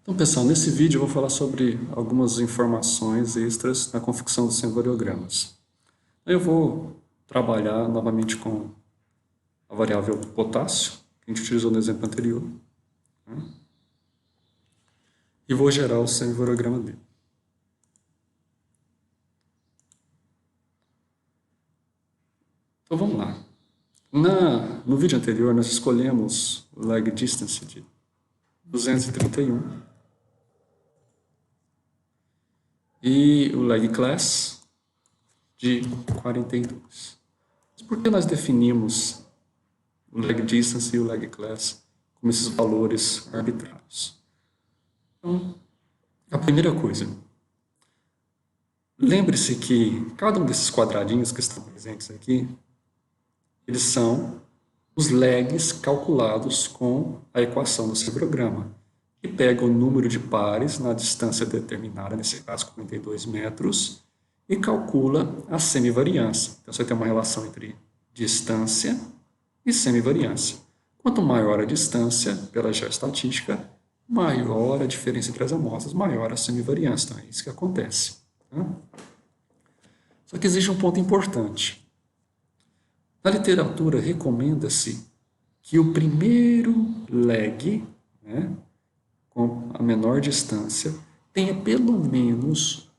Então, pessoal, nesse vídeo eu vou falar sobre algumas informações extras na confecção dos semivariagramas. Eu vou trabalhar novamente com a variável potássio, que a gente utilizou no exemplo anterior, né? E vou gerar o semivariograma dele. Então, vamos lá. No vídeo anterior, nós escolhemos o lag distance de 231 e o lag class de 42. Mas por que nós definimos o lag distance e o lag class como esses valores arbitrários? Então, a primeira coisa, lembre-se que cada um desses quadradinhos que estão presentes aqui, eles são os lags calculados com a equação do semivariograma, que pega o número de pares na distância determinada, nesse caso 42 metros, e calcula a semivariância. Então, você tem uma relação entre distância e semivariância. Quanto maior a distância, pela geoestatística, maior a diferença entre as amostras, maior a semivariância. Então, é isso que acontece. Tá? Só que existe um ponto importante. Na literatura, recomenda-se que o primeiro lag, né, com a menor distância, tenha pelo menos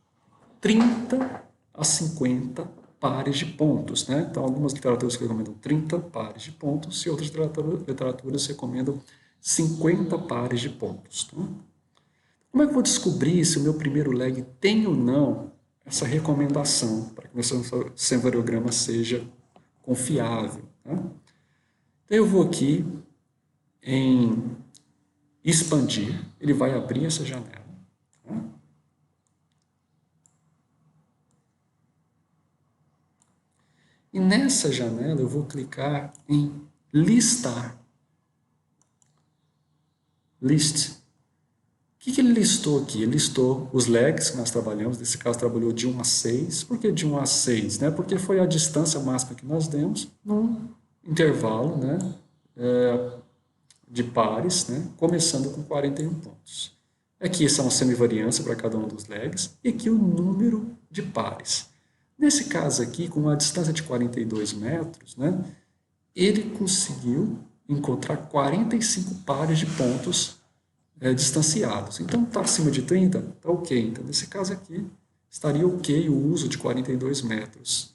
30 a 50 pares de pontos. Né? Então, algumas literaturas recomendam 30 pares de pontos e outras literaturas recomendam 50 pares de pontos. Tá? Como é que eu vou descobrir se o meu primeiro lag tem ou não essa recomendação para que o meu semivariograma seja confiável? Tá? Então, eu vou aqui em expandir, ele vai abrir essa janela. Tá? E nessa janela eu vou clicar em listar. List. O que ele listou aqui? Ele listou os lags que nós trabalhamos, nesse caso trabalhou de 1 a 6. Por que de 1 a 6? Né? Porque foi a distância máxima que nós demos num intervalo, né, de pares, né, começando com 41 pontos. Aqui são a semivariância para cada um dos lags e aqui o número de pares. Nesse caso aqui, com uma distância de 42 metros, né, ele conseguiu encontrar 45 pares de pontos distanciados. Então, está acima de 30, está ok. Então, nesse caso aqui, estaria ok o uso de 42 metros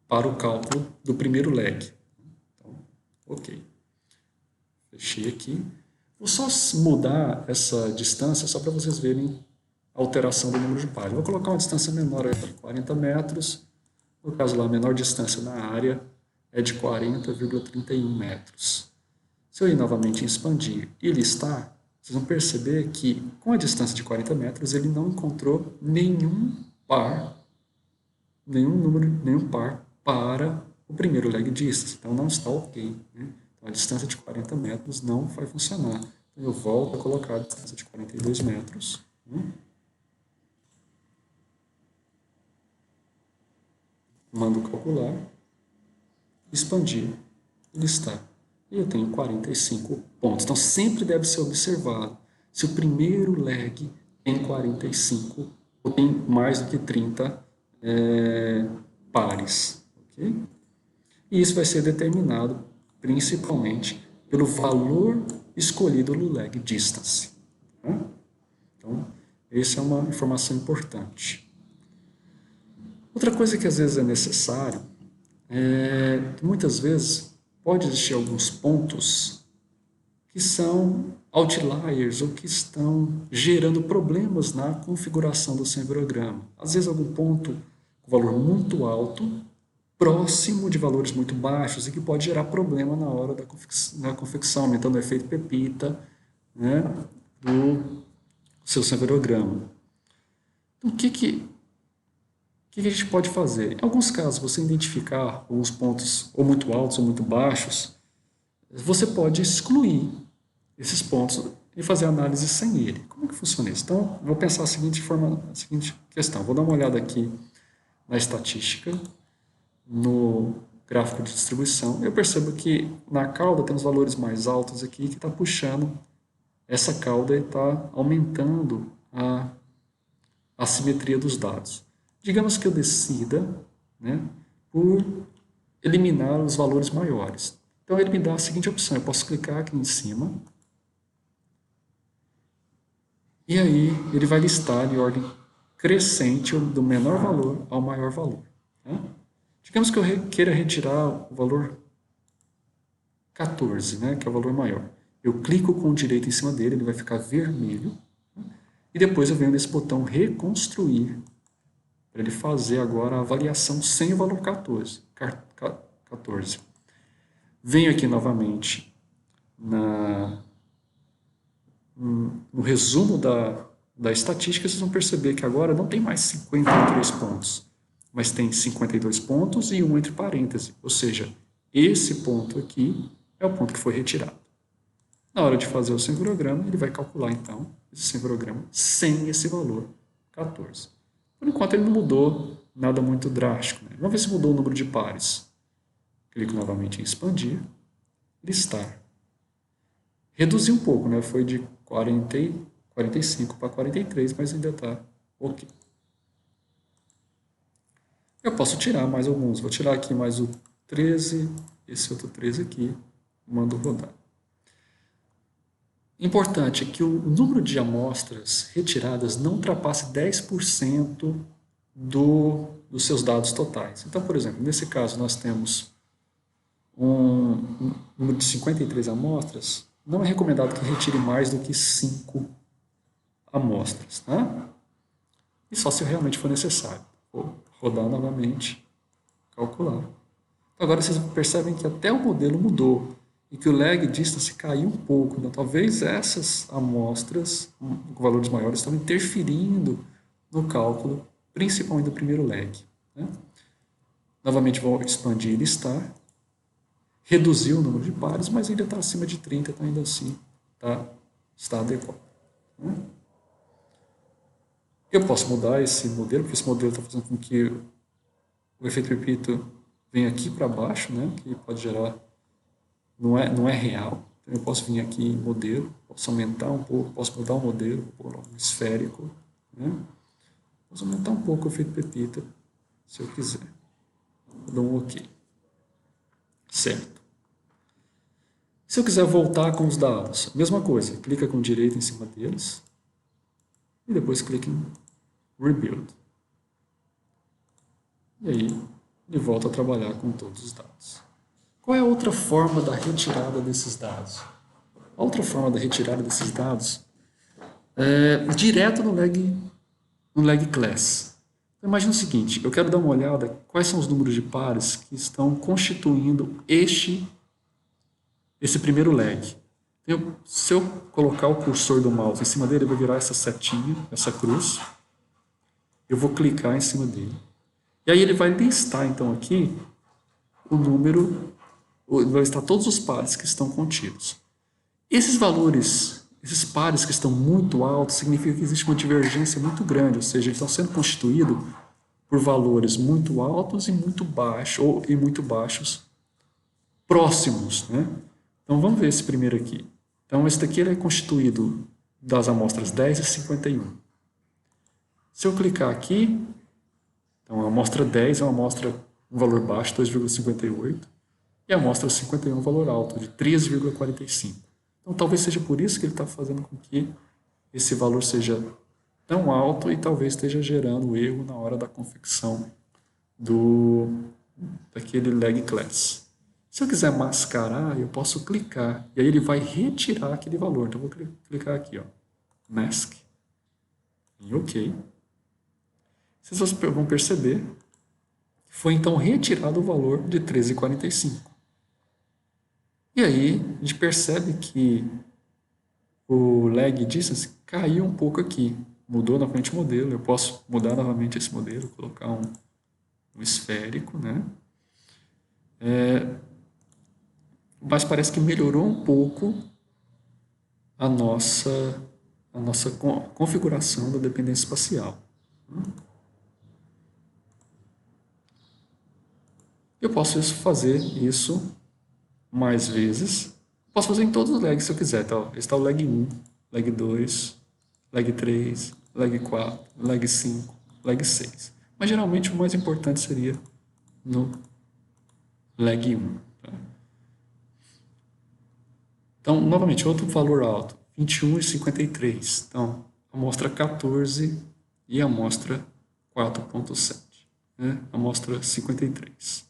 para o cálculo do primeiro lag. Então, ok. Fechei aqui. Vou só mudar essa distância só para vocês verem a alteração do número de pares. Vou colocar uma distância menor aqui, 40 metros. No caso lá, a menor distância na área é de 40,31 metros. Se eu ir novamente em expandir e listar, vocês vão perceber que com a distância de 40 metros ele não encontrou nenhum par para o primeiro lag distance. Então não está ok. Né? Então a distância de 40 metros não vai funcionar. Então eu volto a colocar a distância de 42 metros. Né? Mando calcular, expandir e listar. E eu tenho 45 pontos. Então, sempre deve ser observado se o primeiro lag tem 45 ou tem mais do que 30 pares. Okay? E isso vai ser determinado principalmente pelo valor escolhido no lag distance. Tá? Então, essa é uma informação importante. Outra coisa que às vezes é necessário é que muitas vezes pode existir alguns pontos que são outliers ou que estão gerando problemas na configuração do semivariograma. Às vezes algum ponto com valor muito alto, próximo de valores muito baixos e que pode gerar problema na hora da confecção, aumentando o efeito pepita, né, do seu semivariograma. Então, o que a gente pode fazer? Em alguns casos, você identificar alguns pontos ou muito altos ou muito baixos, você pode excluir esses pontos e fazer análise sem ele. Como é que funciona isso? Então, vou pensar a seguinte questão. Vou dar uma olhada aqui na estatística, no gráfico de distribuição. Eu percebo que na cauda tem os valores mais altos aqui que está puxando essa cauda está aumentando a assimetria dos dados. Digamos que eu decida, né, por eliminar os valores maiores. Então, ele me dá a seguinte opção, eu posso clicar aqui em cima, e aí ele vai listar em ordem crescente do menor valor ao maior valor. Né? Digamos que eu queira retirar o valor 14, né, que é o valor maior. Eu clico com o direito em cima dele, ele vai ficar vermelho, né? E depois eu venho nesse botão reconstruir, para ele fazer agora a avaliação sem o valor 14. Venho aqui novamente no resumo da estatística, vocês vão perceber que agora não tem mais 53 pontos, mas tem 52 pontos e um entre parênteses, ou seja, esse ponto aqui é o ponto que foi retirado. Na hora de fazer o semiograma, ele vai calcular, então, esse semiograma sem esse valor 14. Por enquanto, ele não mudou nada muito drástico. Né? Vamos ver se mudou o número de pares. Clico novamente em expandir, listar. Reduziu um pouco, né? Foi de 45 para 43, mas ainda está ok. Eu posso tirar mais alguns. Vou tirar aqui mais o 13, esse outro 13 aqui, mando rodar. Importante é que o número de amostras retiradas não ultrapasse 10% dos seus dados totais. Então, por exemplo, nesse caso nós temos um número de 53 amostras, não é recomendado que retire mais do que 5 amostras, tá? E só se realmente for necessário. Vou rodar novamente, calcular. Agora vocês percebem que até o modelo mudou e que o lag distance caiu um pouco. Então, talvez essas amostras com valores maiores estão interferindo no cálculo, principalmente do primeiro lag. Né? Novamente vou expandir e listar. Reduzir o número de pares, mas ainda está acima de 30, então ainda assim está adequado. Né? Eu posso mudar esse modelo, porque esse modelo está fazendo com que o efeito Pepito venha aqui para baixo, né? Que pode gerar... Não é real. Então, eu posso vir aqui em modelo, posso aumentar um pouco, posso mudar o modelo, vou pôr um esférico. Né? Posso aumentar um pouco o efeito Pepita, se eu quiser. Vou dar um OK. Certo. Se eu quiser voltar com os dados, mesma coisa, clica com o direito em cima deles e depois clica em Rebuild. E aí ele volta a trabalhar com todos os dados. Qual é a outra forma da retirada desses dados? A outra forma da retirada desses dados é direto no lag class. Então, imagina o seguinte, eu quero dar uma olhada quais são os números de pares que estão constituindo esse primeiro lag. Se eu colocar o cursor do mouse em cima dele, ele vai virar essa setinha, essa cruz. Eu vou clicar em cima dele. E aí ele vai listar, então, aqui o número, vai listar todos os pares que estão contidos. Esses valores, esses pares que estão muito altos, significa que existe uma divergência muito grande, ou seja, eles estão sendo constituídos por valores muito altos e muito baixos, próximos, né? Então, vamos ver esse primeiro aqui. Então, esse daqui ele é constituído das amostras 10 e 51. Se eu clicar aqui, então a amostra 10 é uma amostra um valor baixo, 2,58, e a amostra 51 é um valor alto, de 3,45. Então, talvez seja por isso que ele está fazendo com que esse valor seja tão alto e talvez esteja gerando erro na hora da confecção daquele lag class. Se eu quiser mascarar, eu posso clicar, e aí ele vai retirar aquele valor. Então, eu vou clicar aqui, ó, Mask, em OK. Vocês vão perceber que foi, então, retirado o valor de 13,45. E aí, a gente percebe que o lag distance caiu um pouco aqui. Mudou novamente o modelo. Eu posso mudar novamente esse modelo, colocar um esférico, né? Mas parece que melhorou um pouco a nossa configuração da dependência espacial. Eu posso fazer isso mais vezes. Posso fazer em todos os lags se eu quiser. Tá? Esse está o lag 1. leg 2, leg 3, leg 4, leg 5, leg 6. Mas geralmente o mais importante seria no leg 1. Tá? Então, novamente, outro valor alto, 21,53. Então, amostra 14 e amostra 4,7. Né? Amostra 53.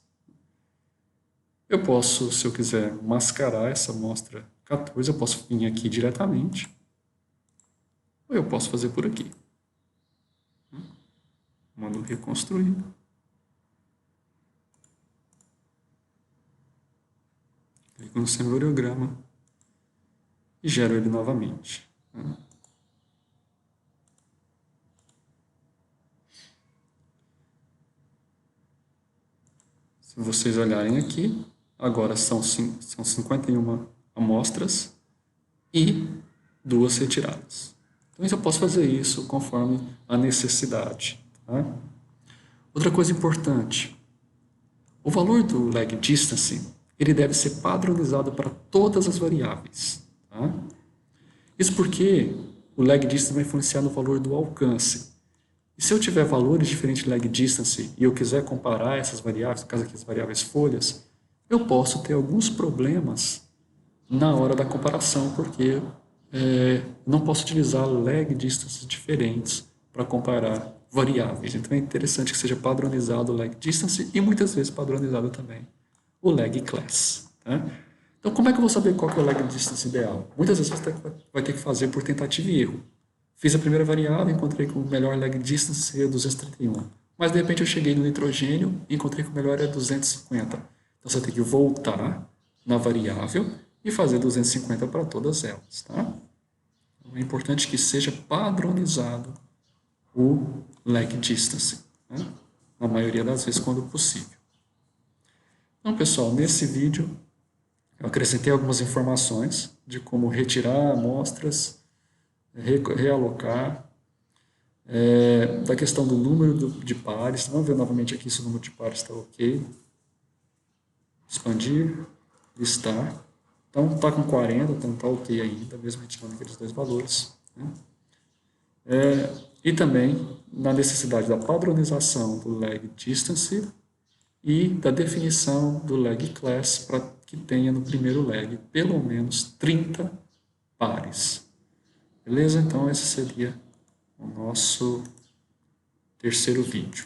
Eu posso, se eu quiser mascarar essa amostra 14, eu posso vir aqui diretamente, ou eu posso fazer por aqui. Mando reconstruir. Clico no semivariograma e gero ele novamente. Se vocês olharem aqui, agora são 51 amostras e 2 retiradas. Então, eu posso fazer isso conforme a necessidade. Tá? Outra coisa importante, o valor do leg distance ele deve ser padronizado para todas as variáveis. Tá? Isso porque o leg distance vai influenciar no valor do alcance. E se eu tiver valores diferentes de leg distance e eu quiser comparar essas variáveis, no caso aqui as variáveis folhas, eu posso ter alguns problemas na hora da comparação, porque não posso utilizar leg distances diferentes para comparar variáveis. Então é interessante que seja padronizado o leg distance e muitas vezes padronizado também o leg class. Tá? Então como é que eu vou saber qual que é o leg distance ideal? Muitas vezes você vai ter que fazer por tentativa e erro. Fiz a primeira variável, encontrei que o melhor leg distance seria 231. Mas de repente eu cheguei no nitrogênio e encontrei que o melhor é 250. Então você tem que voltar na variável e fazer 250 para todas elas. Tá? Então, é importante que seja padronizado o leg distance, né? Na maioria das vezes, quando possível. Então, pessoal, nesse vídeo eu acrescentei algumas informações de como retirar amostras, realocar, da questão do número de pares. Vamos ver novamente aqui se o número de pares está ok. Expandir, listar. Então está com 40, então está ok ainda, mesmo retirando aqueles dois valores. Né? E também na necessidade da padronização do leg distance e da definição do leg class para que tenha no primeiro leg pelo menos 30 pares. Beleza? Então esse seria o nosso terceiro vídeo.